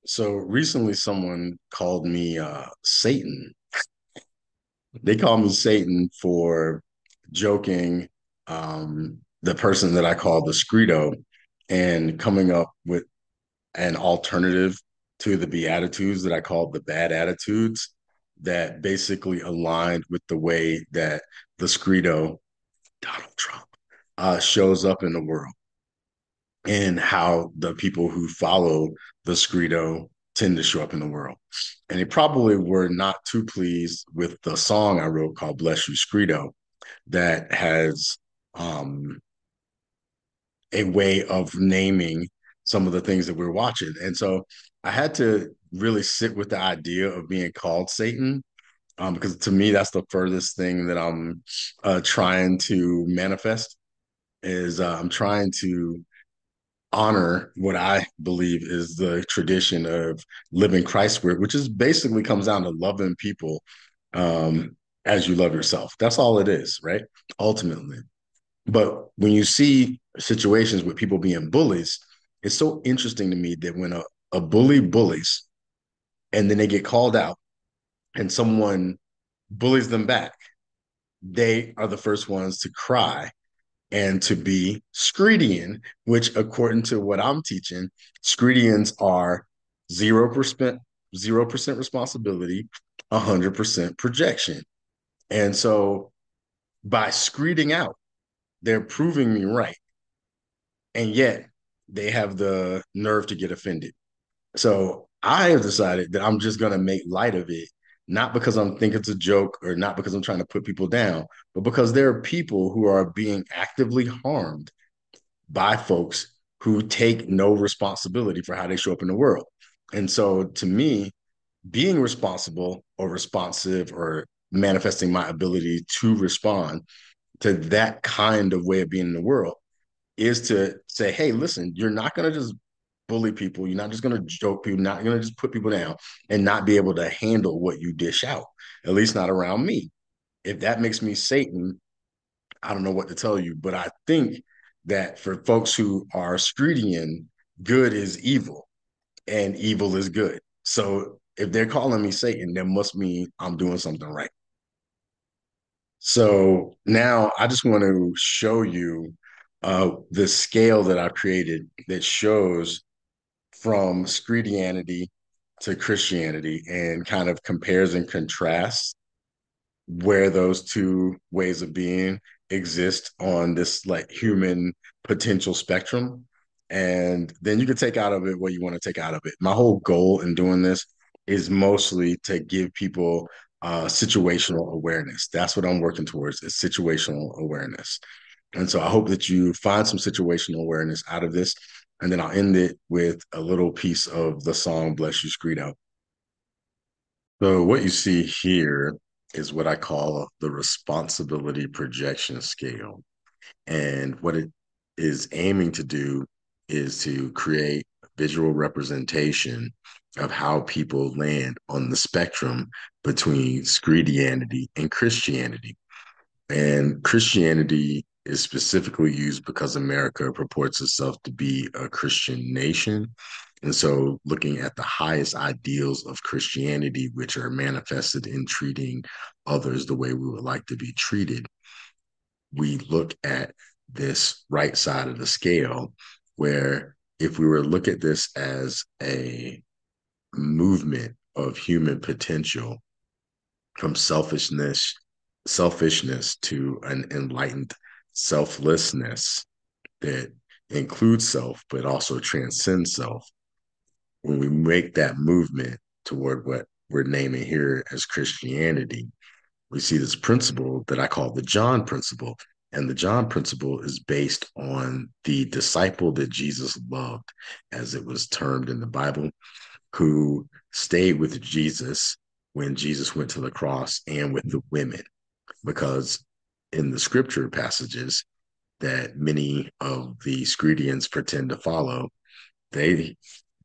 So recently someone called me Satan. They called me Satan for joking the person that I call the Scredo and coming up with an alternative to the Beatitudes that I called the bad attitudes that basically aligned with the way that the Scredo, Donald Trump, shows up in the world and how the people who follow the Scredo tend to show up in the world. And they probably were not too pleased with the song I wrote called Bless You Scredo that has a way of naming some of the things that we're watching. And so I had to really sit with the idea of being called Satan, because to me, that's the furthest thing that I'm trying to manifest is I'm trying to honor what I believe is the tradition of living Christ, which is basically comes down to loving people um, as you love yourself. That's all it is, right? Ultimately. But when you see situations with people being bullies, it's so interesting to me that when a bully bullies and then they get called out and someone bullies them back, they are the first ones to cry and to be Scredian, which according to what I'm teaching, Scredians are 0% responsibility, 100% projection. And so by screeding out, they're proving me right. And yet they have the nerve to get offended. So I have decided that I'm just going to make light of it, not because I'm thinking it's a joke or not because I'm trying to put people down, but because there are people who are being actively harmed by folks who take no responsibility for how they show up in the world. And so to me, being responsible or responsive or manifesting my ability to respond to that kind of way of being in the world is to say, hey, listen, you're not going to just bully people. You're not just going to joke people, not going to just put people down and not be able to handle what you dish out, at least not around me. If that makes me Satan, I don't know what to tell you, but I think that for folks who are Scredian, good is evil and evil is good. So if they're calling me Satan, that must mean I'm doing something right. So now I just want to show you the scale that I've created that shows from Scredianity to Christianity and kind of compares and contrasts where those two ways of being exist on this like human potential spectrum. And then you can take out of it what you want to take out of it. My whole goal in doing this is mostly to give people situational awareness. That's what I'm working towards is situational awareness. And so I hope that you find some situational awareness out of this. And then I'll end it with a little piece of the song Bless You Screed. So what you see here is what I call the responsibility projection scale. And what it is aiming to do is to create a visual representation of how people land on the spectrum between Scredianity and Christianity. And Christianity is specifically used because America purports itself to be a Christian nation. And so, looking at the highest ideals of Christianity, which are manifested in treating others the way we would like to be treated, we look at this right side of the scale, where if we were to look at this as a movement of human potential from selfishness to an enlightened selflessness that includes self but also transcends self. When we make that movement toward what we're naming here as Christianity, we see this principle that I call the John principle. And the John principle is based on the disciple that Jesus loved, as it was termed in the Bible, who stayed with Jesus when Jesus went to the cross and with the women. Because in the scripture passages that many of the Scredians pretend to follow, they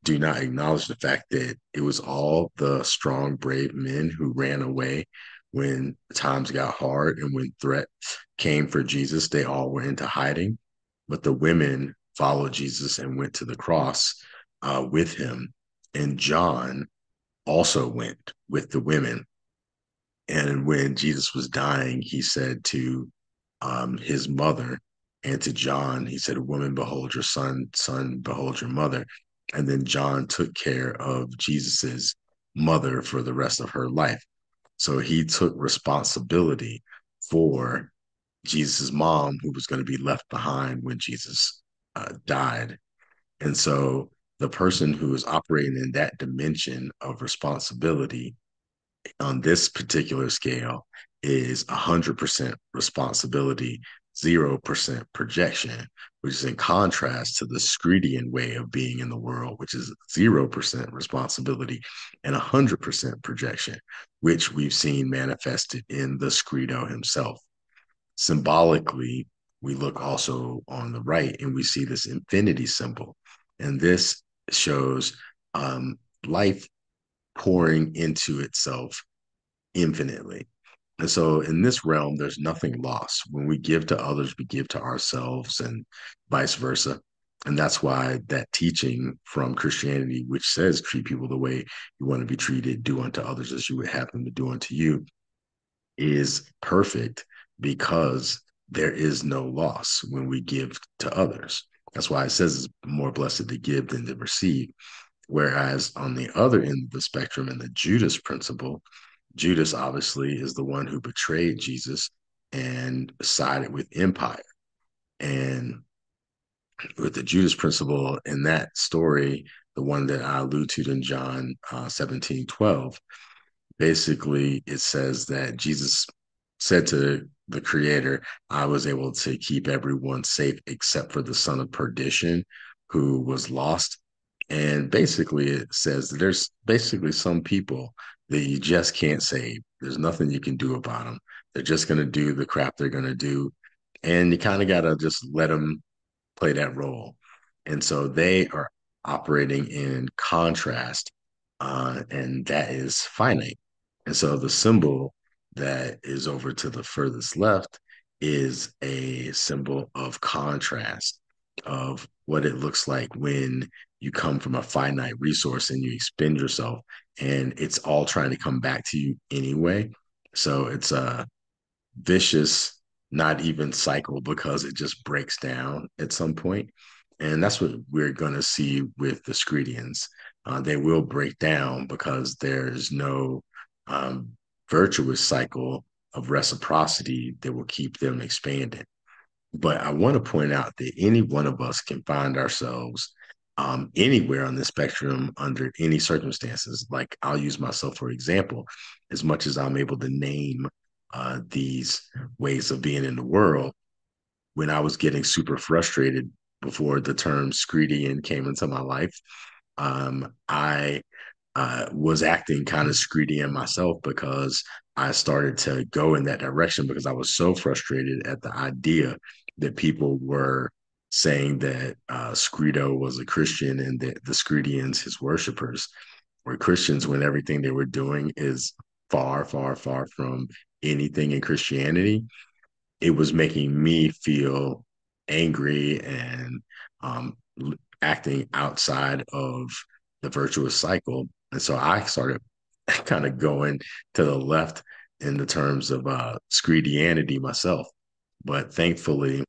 do not acknowledge the fact that it was all the strong, brave men who ran away when times got hard and when threats came for Jesus. They all went into hiding, but the women followed Jesus and went to the cross with him. And John also went with the women. And when Jesus was dying, he said to his mother and to John, he said, "Woman, behold your son, son, behold your mother." And then John took care of Jesus's mother for the rest of her life. So he took responsibility for Jesus's mom, who was going to be left behind when Jesus died. And so the person who is operating in that dimension of responsibility on this particular scale is 100% responsibility, 0% projection, which is in contrast to the Scredian way of being in the world, which is 0% responsibility and 100% projection, which we've seen manifested in the Scredo himself. Symbolically, we look also on the right and we see this infinity symbol. And this shows life pouring into itself infinitely. And so in this realm, there's nothing lost. When we give to others, we give to ourselves and vice versa. And that's why that teaching from Christianity, which says treat people the way you want to be treated, do unto others as you would have them to do unto you, is perfect because there is no loss when we give to others. That's why it says it's more blessed to give than to receive. Whereas on the other end of the spectrum, in the Judas principle, Judas obviously is the one who betrayed Jesus and sided with empire. And with the Judas principle in that story, the one that I allude to in John 17:12, basically it says that Jesus said to the creator, I was able to keep everyone safe except for the son of perdition who was lost. And basically it says that there's basically some people that you just can't save. There's nothing you can do about them. They're just going to do the crap they're going to do. And you kind of got to just let them play that role. And so they are operating in contrast, and that is finite. And so the symbol that is over to the furthest left is a symbol of contrast, of what it looks like when you come from a finite resource and you expend yourself, and it's all trying to come back to you anyway. So it's a vicious, not even cycle because it just breaks down at some point. And that's what we're going to see with the Scredians. They will break down because there's no um, virtuous cycle of reciprocity that will keep them expanding. But I want to point out that any one of us can find ourselves anywhere on the spectrum under any circumstances. Like I'll use myself for example, as much as I'm able to name these ways of being in the world. When I was getting super frustrated before the term Scredian came into my life, I was acting kind of Scredian myself because I started to go in that direction because I was so frustrated at the idea that people were saying that Scredo was a Christian and that the Scredians, his worshipers, were Christians when everything they were doing is far, far, far from anything in Christianity. It was making me feel angry and um, acting outside of the virtuous cycle. And so I started kind of going to the left in the terms of Scredianity myself. But thankfully,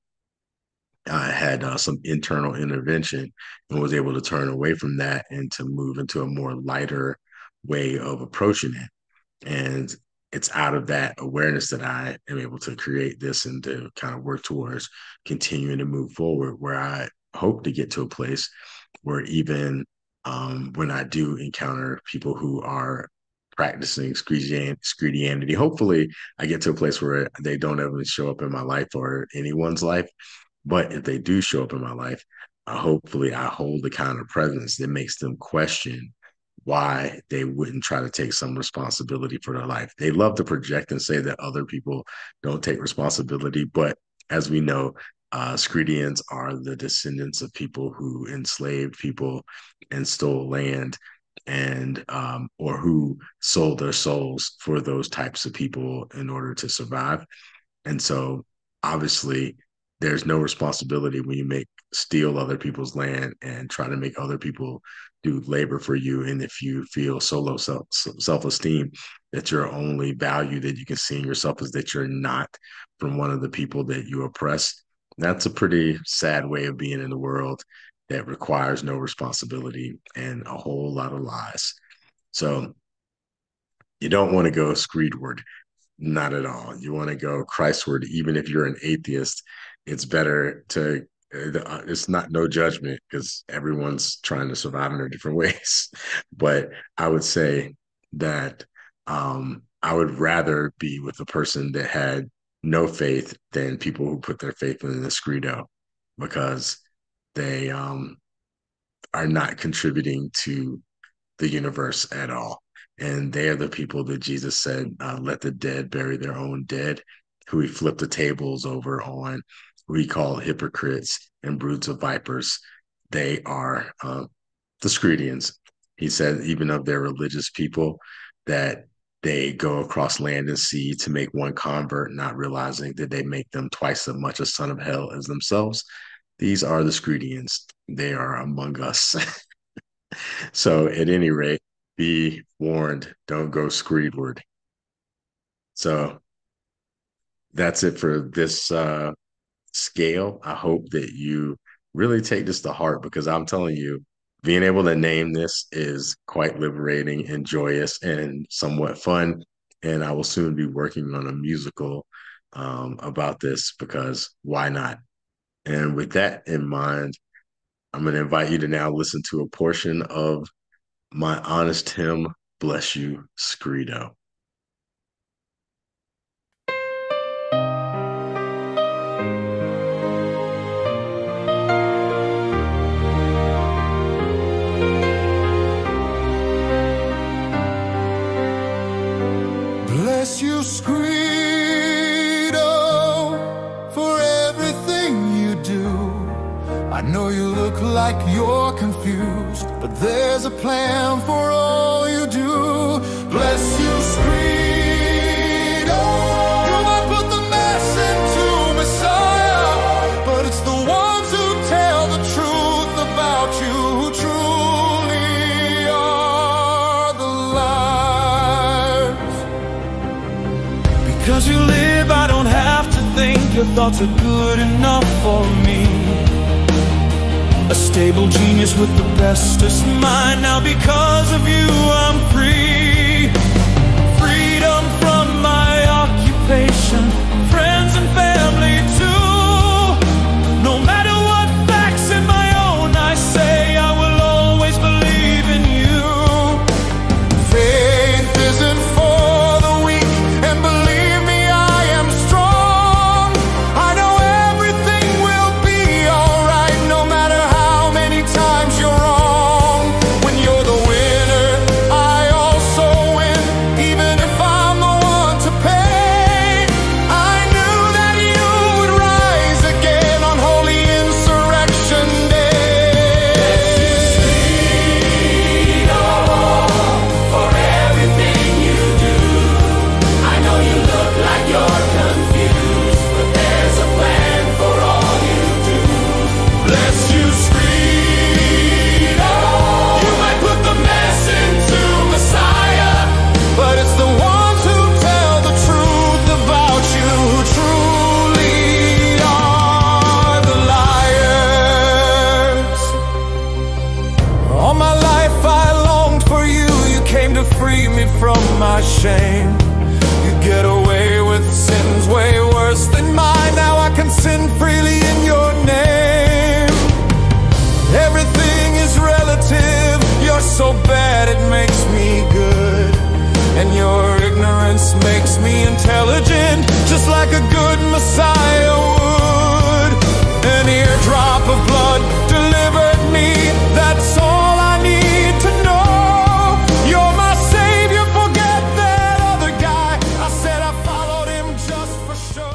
I had some internal intervention and was able to turn away from that and to move into a more lighter way of approaching it. And it's out of that awareness that I am able to create this and to kind of work towards continuing to move forward, where I hope to get to a place where even when I do encounter people who are practicing Scredianity, hopefully I get to a place where they don't ever show up in my life or anyone's life. But if they do show up in my life, hopefully I hold the kind of presence that makes them question why they wouldn't try to take some responsibility for their life. They love to project and say that other people don't take responsibility. But as we know, Scredians are the descendants of people who enslaved people and stole land and or who sold their souls for those types of people in order to survive. And so obviously there's no responsibility when you steal other people's land and try to make other people do labor for you. And if you feel so low self-esteem that your only value that you can see in yourself is that you're not from one of the people that you oppress, that's a pretty sad way of being in the world that requires no responsibility and a whole lot of lies. So you don't want to go Screedward, not at all. You want to go Christward, even if you're an atheist. It's better to, it's not no judgment because everyone's trying to survive in their different ways. But I would say that I would rather be with a person that had no faith than people who put their faith in the Scredo, because they are not contributing to the universe at all. And they are the people that Jesus said, let the dead bury their own dead, who he flipped the tables over on, who he called hypocrites and broods of vipers. They are the Scredians. He said, even of their religious people, that they go across land and sea to make one convert, not realizing that they make them twice as much a son of hell as themselves. These are the Scredians. They are among us. So at any rate, be warned, don't go Screedward. So that's it for this scale. I hope that you really take this to heart, because I'm telling you, being able to name this is quite liberating and joyous and somewhat fun. And I will soon be working on a musical about this, because why not? And with that in mind, I'm going to invite you to now listen to a portion of my honest hymn, Bless You, Scredo. Bless you, Scredo, for everything you do. I know you look like you're confused, but there's a plan for all you do. Bless you, Scredo. You might put the mess into Messiah, but it's the ones who tell the truth about you who truly are the liars. Because you live, I don't have to think your thoughts are good enough for me. A stable genius with the bestest mind. Now because of you I'm free. Freedom from my occupation, friends and family too. No matter what facts in my own I say, I will always believe in you. Faith isn't for the weak, and believe me, I am strong. I know everything will be alright, no matter how many times you're wrong. When you're the winner, I also win, even if I'm the one to pay. I knew that you would rise again on Holy Insurrection Day. For everything you do, I know you look like you're confused, but there's a plan for all you do. Bless you, Scredo. You might put the mess into Messiah, but it's the ones who tell the truth about you who truly are the liars. All my life I longed for you. You came to free me from my shame. You get away with sins way worse than mine. Now I can sin freely in your name. Everything is relative. You're so bad it makes me good, and your ignorance makes me intelligent, just like a good Messiah would. An eardrop of blood delivered me. That's all I need to know. You're my savior, forget that other guy. I said I followed him just for show.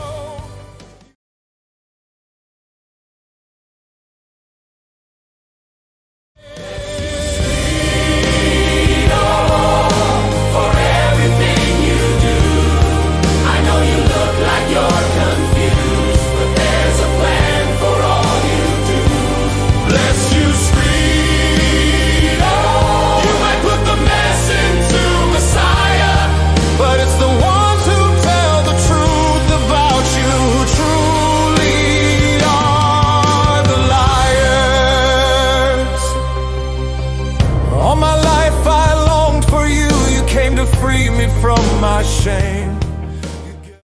For everything you do, I know you look like you're to free me from my shame.